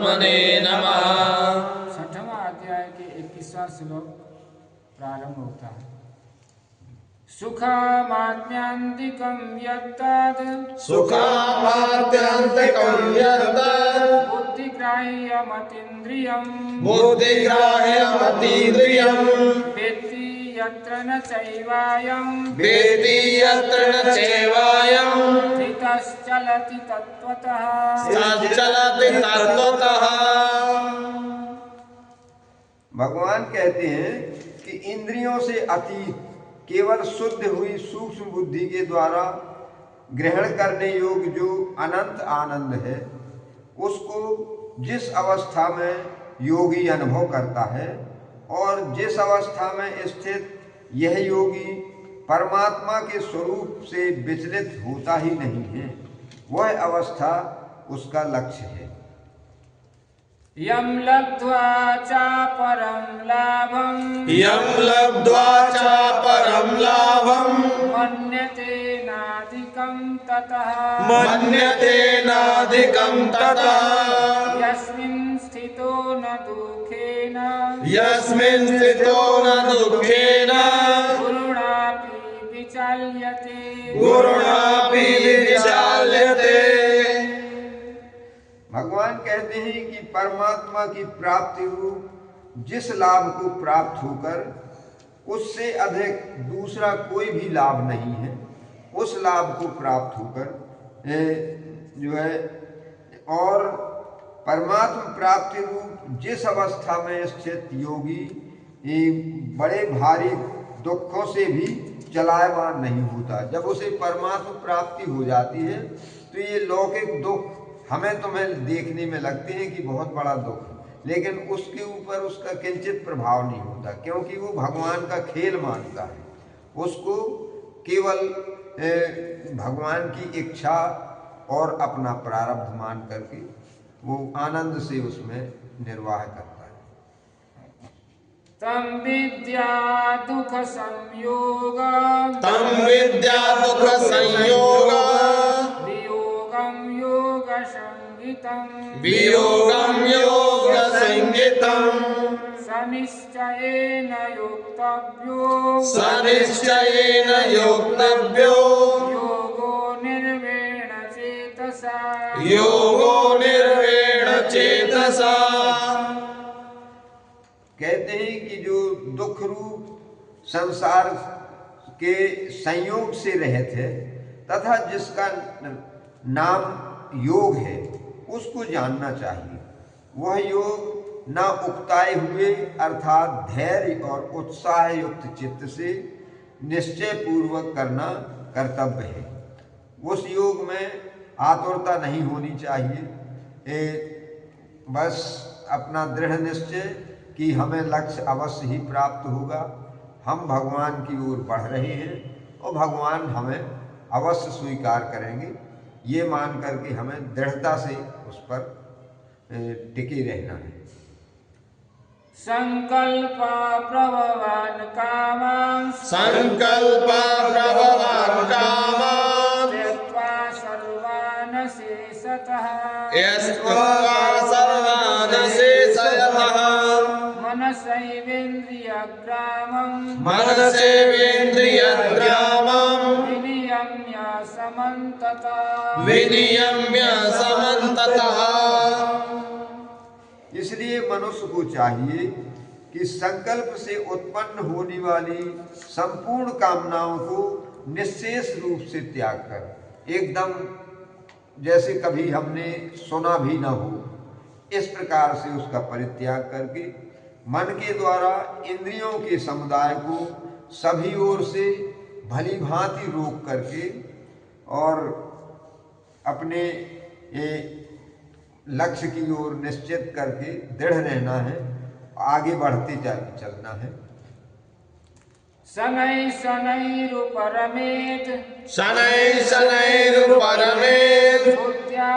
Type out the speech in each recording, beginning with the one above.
परमात्मने नमः। छठवां अध्याय के 21वां श्लोक प्रारंभ होता है। सुखमात्म्यांतिकं यत्तद् सुखमात्यन्तिकं यत्तद् बुद्धिग्राह्यमतीन्द्रियम् वेत्ति यत्र न चैवायम् स्थितश्चलति तत्त्वतः। भगवान कहते हैं कि इंद्रियों से अतीत केवल शुद्ध हुई सूक्ष्म बुद्धि के द्वारा ग्रहण करने योग्य जो अनंत आनंद है, उसको जिस अवस्था में योगी अनुभव करता है और जिस अवस्था में स्थित यह योगी परमात्मा के स्वरूप से विचलित होता ही नहीं है, वह अवस्था उसका लक्ष्य है। यं लब्ध्वा चापरं लाभं मन्यते नाधिकं ततः यस्मिन् स्थितो न दुःखेन गुरुणापि विचाल्यते। भगवान कहते हैं कि परमात्मा की प्राप्ति रूप जिस लाभ को प्राप्त होकर उससे अधिक दूसरा कोई भी लाभ नहीं है, उस लाभ को प्राप्त होकर जो है और परमात्मा प्राप्ति रूप जिस अवस्था में स्थित योगी बड़े भारी दुखों से भी चलायमान नहीं होता। जब उसे परमात्मा प्राप्ति हो जाती है तो ये लौकिक दुख हमें तुम्हें देखने में लगते हैं कि बहुत बड़ा दुख है, लेकिन उसके ऊपर उसका किंचित प्रभाव नहीं होता, क्योंकि वो भगवान का खेल मानता है। उसको केवल भगवान की इच्छा और अपना प्रारब्ध मान करके वो आनंद से उसमें निर्वाह करता है। तं विद्या दुख संयोग वियोगं योग संगितं सनिश्चयेन योक्तव्यो योगो निर्वेण चेतसा। कहते हैं कि जो दुख रूप संसार के संयोग से रहित है तथा जिसका नाम योग है, उसको जानना चाहिए। वह योग न उकताए हुए अर्थात धैर्य और उत्साह युक्त चित्त से निश्चय पूर्वक करना कर्तव्य है। उस योग में आतुरता नहीं होनी चाहिए, बस अपना दृढ़ निश्चय कि हमें लक्ष्य अवश्य ही प्राप्त होगा, हम भगवान की ओर बढ़ रहे हैं और भगवान हमें अवश्य स्वीकार करेंगे, ये मान करके हमें दृढ़ता से उस पर टिके रहना है। संकल्पा प्रभवान कामान् त्यक्त्वा सर्वान् शेषतः मनसैवेन्द्रियग्रामं विनियम्य समन्ततः। इसलिए मनुष्य को चाहिए कि संकल्प से उत्पन्न होने वाली संपूर्ण कामनाओं को निश्शेष रूप से त्याग कर, एकदम जैसे कभी हमने सुना भी न हो, इस प्रकार से उसका परित्याग करके मन के द्वारा इंद्रियों के समुदाय को सभी ओर से भली भांति रोक करके और अपने लक्ष्य की ओर निश्चित करके दृढ़ रहना है, आगे बढ़ते चलना है। शनैरुपरमेत् बुद्ध्या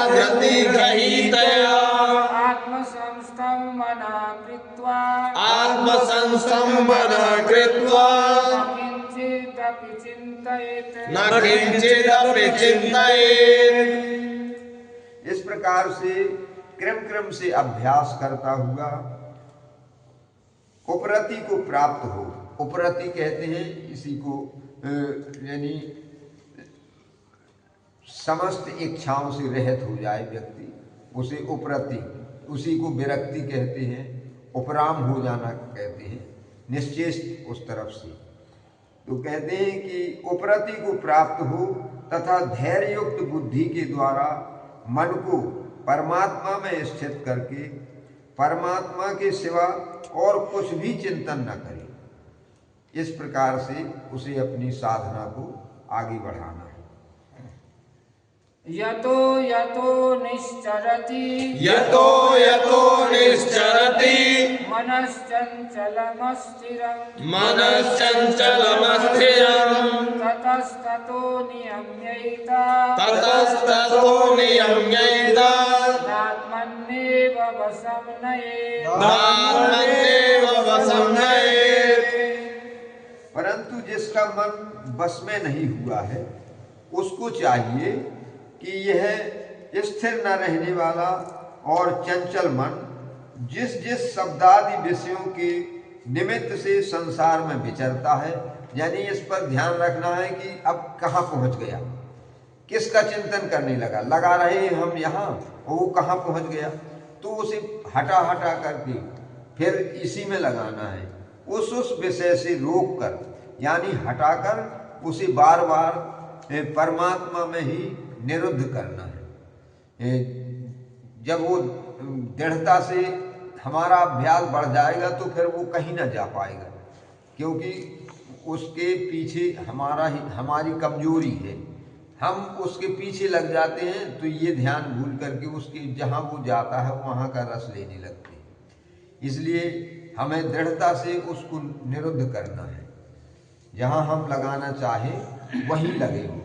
धृतिगृहीतया आत्मसंस्थं मनः कृत्वा न किंचिदपि चिन्तयेत्। प्रकार से क्रम से अभ्यास करता हुआ उपरति को प्राप्त हो। उपरति कहते हैं इसी को, यानी समस्त इच्छाओं से रहित हो जाए व्यक्ति, उसे उपरति, उसी को विरक्ति कहते हैं, उपराम हो जाना कहते हैं, निश्चेष्ट उस तरफ से। तो कहते हैं कि उपरति को प्राप्त हो तथा धैर्य युक्त बुद्धि के द्वारा मन को परमात्मा में स्थित करके परमात्मा के सिवा और कुछ भी चिंतन न करे। इस प्रकार से उसे अपनी साधना को आगे बढ़ाना है। यतो यतो निश्चरति यतो यतो निश्चरति मनश्चञ्चलमस्थिरं मनश्चञ्चलमस्थिरम् ततस्ततो नियम्यैत ततस्ततो नियम्यैत आत्मन्नेव वशं नयेत् आत्मन्नेव वशं नयेत्। परंतु जिसका मन बस में नहीं हुआ है उसको चाहिए कि यह स्थिर न रहने वाला और चंचल मन जिस जिस शब्दादि विषयों के निमित्त से संसार में विचरता है, यानी इस पर ध्यान रखना है कि अब कहाँ पहुँच गया, किसका चिंतन करने लगा रहे हम यहाँ और वो कहाँ पहुँच गया, तो उसे हटा करके फिर इसी में लगाना है। उस विषय से रोक कर, यानी हटाकर उसे बार बार परमात्मा में ही निरुद्ध करना है। जब वो दृढ़ता से हमारा अभ्यास बढ़ जाएगा तो फिर वो कहीं ना जा पाएगा, क्योंकि उसके पीछे हमारी कमजोरी है। हम उसके पीछे लग जाते हैं तो ये ध्यान भूल करके उसके जहाँ वो जाता है वहाँ का रस लेने लगते हैं। इसलिए हमें दृढ़ता से उसको निरुद्ध करना है। जहाँ हम लगाना चाहें वहीं लगे वो।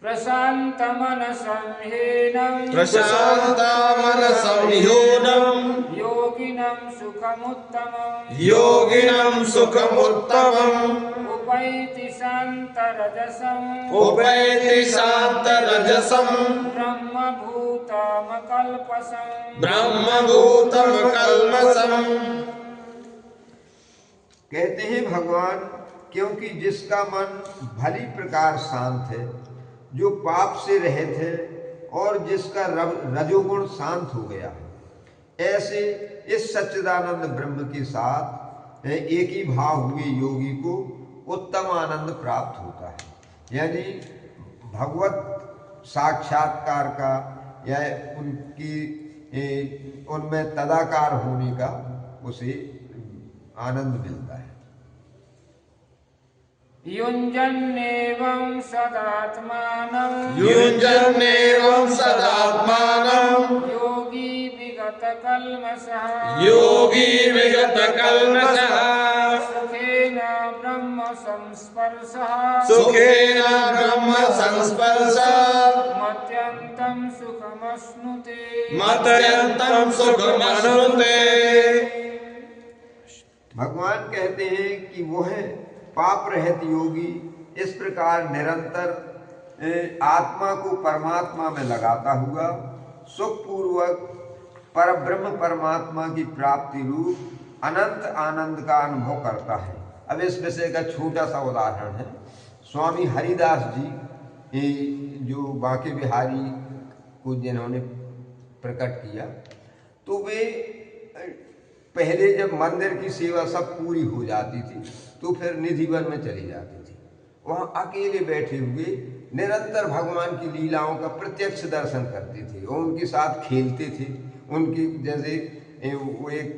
प्रशान्तमनसंह्येनं योगिनं सुखमुत्तमम् योगिनं सुखमुत्तमम् उपैति शान्तरजसम् ब्रह्मभूतमकल्मषम्। कहते हैं भगवान, क्योंकि जिसका मन भली प्रकार शांत है, जो पाप से रहित है और जिसका रजोगुण शांत हो गया है, ऐसे इस सच्चिदानंद ब्रह्म के साथ एक ही भाव हुए योगी को उत्तम आनंद प्राप्त होता है। यानी भगवत साक्षात्कार का या उनमें तदाकार होने का उसे आनंद मिलता है। युञ्जन्नेवं सदात्मानं योगी विगतकल्मषः सुखेन ब्रह्म संस्पर्शः मत्यन्तं सुखमश्नुते। भगवान कहते हैं कि वह पाप रहित योगी इस प्रकार निरंतर आत्मा को परमात्मा में लगाता हुआ सुखपूर्वक परब्रह्म परमात्मा की प्राप्ति रूप अनंत आनंद का अनुभव करता है। अब इस विषय का छोटा सा उदाहरण है। स्वामी हरिदास जी जो बांके बिहारी को जिन्होंने प्रकट किया, तो वे पहले जब मंदिर की सेवा सब पूरी हो जाती थी तो फिर निधिवन में चली जाती थी। वहाँ अकेले बैठे हुए निरंतर भगवान की लीलाओं का प्रत्यक्ष दर्शन करते थे और उनके साथ खेलते थे। उनकी जैसे वो एक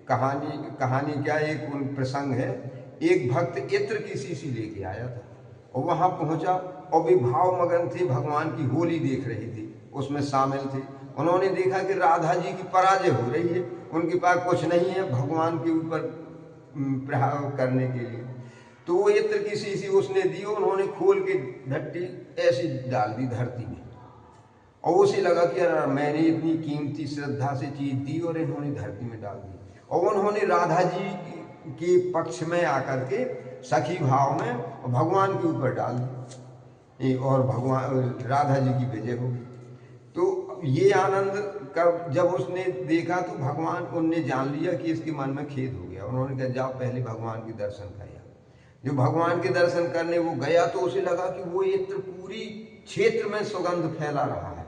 कहानी क्या, एक उन प्रसंग है, एक भक्त इत्र की शीशी लेके आया था और वहाँ पहुँचा और वे भाव मगन थे, भगवान की होली देख रहे थे, उसमें शामिल थे। उन्होंने देखा कि राधा जी की पराजय हो रही है, उनके पास कुछ नहीं है भगवान के ऊपर प्रहार करने के लिए। तो वो इत्र की शीशी उसने दी, उन्होंने खोल के धट्टी ऐसी डाल दी धरती में और उसे लगा कि यार मैंने इतनी कीमती श्रद्धा से चीज दी और इन्होंने धरती में डाल दी। और उन्होंने राधा जी के पक्ष में आकर के सखी भाव में भगवान के ऊपर डाल दी और भगवान राधा जी की विजय हो गई। ये आनंद कब जब उसने देखा तो भगवान उनने जान लिया कि इसके मन में खेद हो गया। उन्होंने कहा जाओ पहले भगवान के दर्शन कर। जो भगवान के दर्शन करने वो गया तो उसे लगा कि वो इत्र पूरी क्षेत्र में सुगंध फैला रहा है,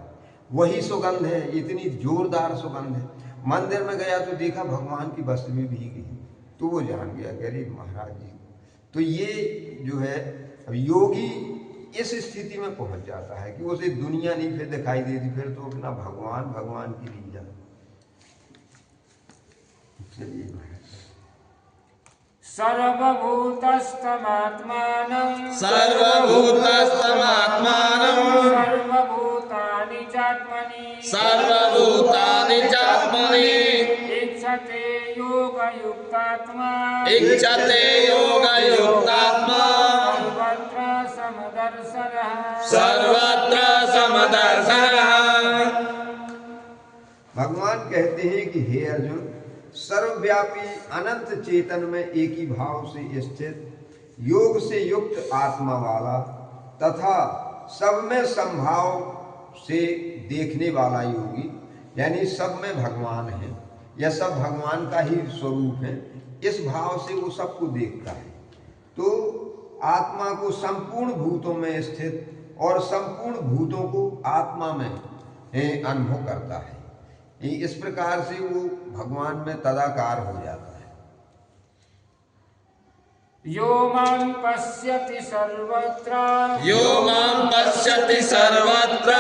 वही सुगंध है, इतनी जोरदार सुगंध है। मंदिर में गया तो देखा भगवान की वस्त्र भी भीगी है, तो वो जान गया कि अरे महाराज जी। तो ये जो है अब योगी इस स्थिति में पहुंच जाता है कि उसे दुनिया नहीं फिर दिखाई देती, फिर तो अपना भगवान भगवान की लीला। चलिए सर्वभूतस्तमात्मानं सर्वभूतस्तमात्मानं सर्वभूतानि चात्मनि सर्वभूतानि चात्मनि इच्छते योगयुक्तात्मा इच्छते योगयुक्तात्मा सर्वत्र समदर्शनः सर्वत्र समदर्शनः। भगवान कहते हैं कि हे अर्जुन, सर्वव्यापी अनंत चेतन में एक ही भाव से स्थित योग से युक्त आत्मा वाला तथा सब में संभाव से देखने वाला योगी, यानी सब में भगवान है या सब भगवान का ही स्वरूप है, इस भाव से वो सबको देखता है। तो आत्मा को संपूर्ण भूतों में स्थित और संपूर्ण भूतों को आत्मा में अनुभव करता है। इस प्रकार से वो भगवान में तदाकार हो जाता है। यो मां पश्यति सर्वत्र यो मां पश्यति सर्वत्र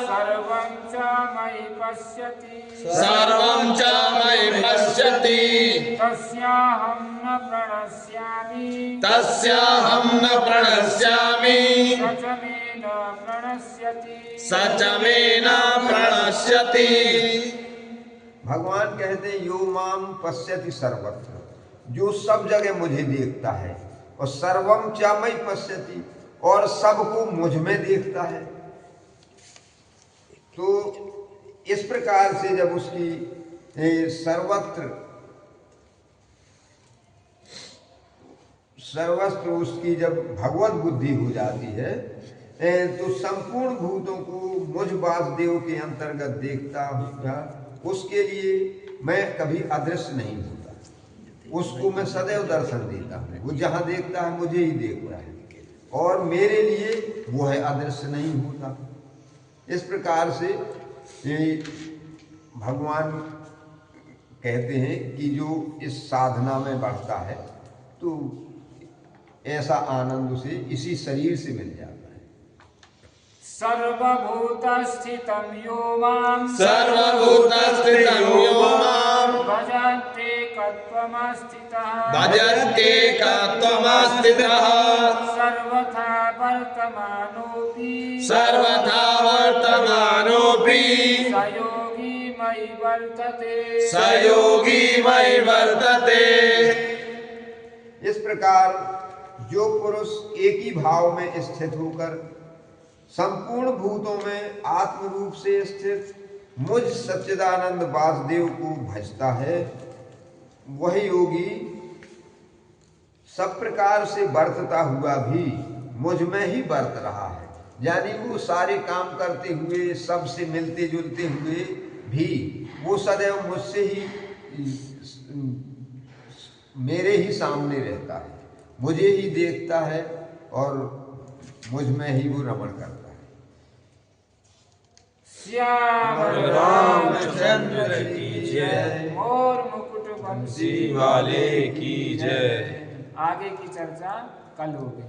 सर्वं च मयि पश्यति सर्वं च मयि पश्यति तस्याहं न प्रणश्यामि तस्याहं न प्रणश्यामि स च मे न प्रणश्यति स च मे न प्रणश्यति। भगवान कहते हैं यो माम पश्यति सर्वत्र, जो सब जगह मुझे देखता है, और सर्वम च मयि पश्यति, और सबको मुझ में देखता है। तो इस प्रकार से जब उसकी सर्वत्र उसकी जब भगवत बुद्धि हो जाती है तो संपूर्ण भूतों को मुझ वासुदेव के अंतर्गत देखता होगा। उसके लिए मैं कभी अदृश्य नहीं होता, उसको मैं सदैव दर्शन देता हूँ। वो जहाँ देखता है मुझे ही देखता है, और मेरे लिए वो है अदृश्य नहीं होता। इस प्रकार से भगवान कहते हैं कि जो इस साधना में बढ़ता है तो ऐसा आनंद उसे इसी शरीर से मिल जाता है। सर्वभूतस्थितं यो मां सर्वभूतस्थितं यो मां भजते कत्वमस्थितः भजते कत्वमस्थितः सर्वथा वर्तमानोऽपि सर्वथा वर्तमानोऽपि स योगी मयि वर्तते स योगी मयि वर्तते। इस प्रकार जो पुरुष एक ही भाव में स्थित होकर संपूर्ण भूतों में आत्म रूप से स्थित मुझ सच्चिदानंद वासुदेव को भजता है, वही योगी सब प्रकार से बरतता हुआ भी मुझ में ही बरत रहा है। यानी वो सारे काम करते हुए, सबसे मिलते जुलते हुए भी वो सदैव मुझसे ही, मेरे ही सामने रहता है, मुझे ही देखता है और मुझ में ही वो रमण करता है। श्याम रामचंद्र की जय, मोर मुकुट बंसी वाले की जय। आगे की चर्चा कल होगी।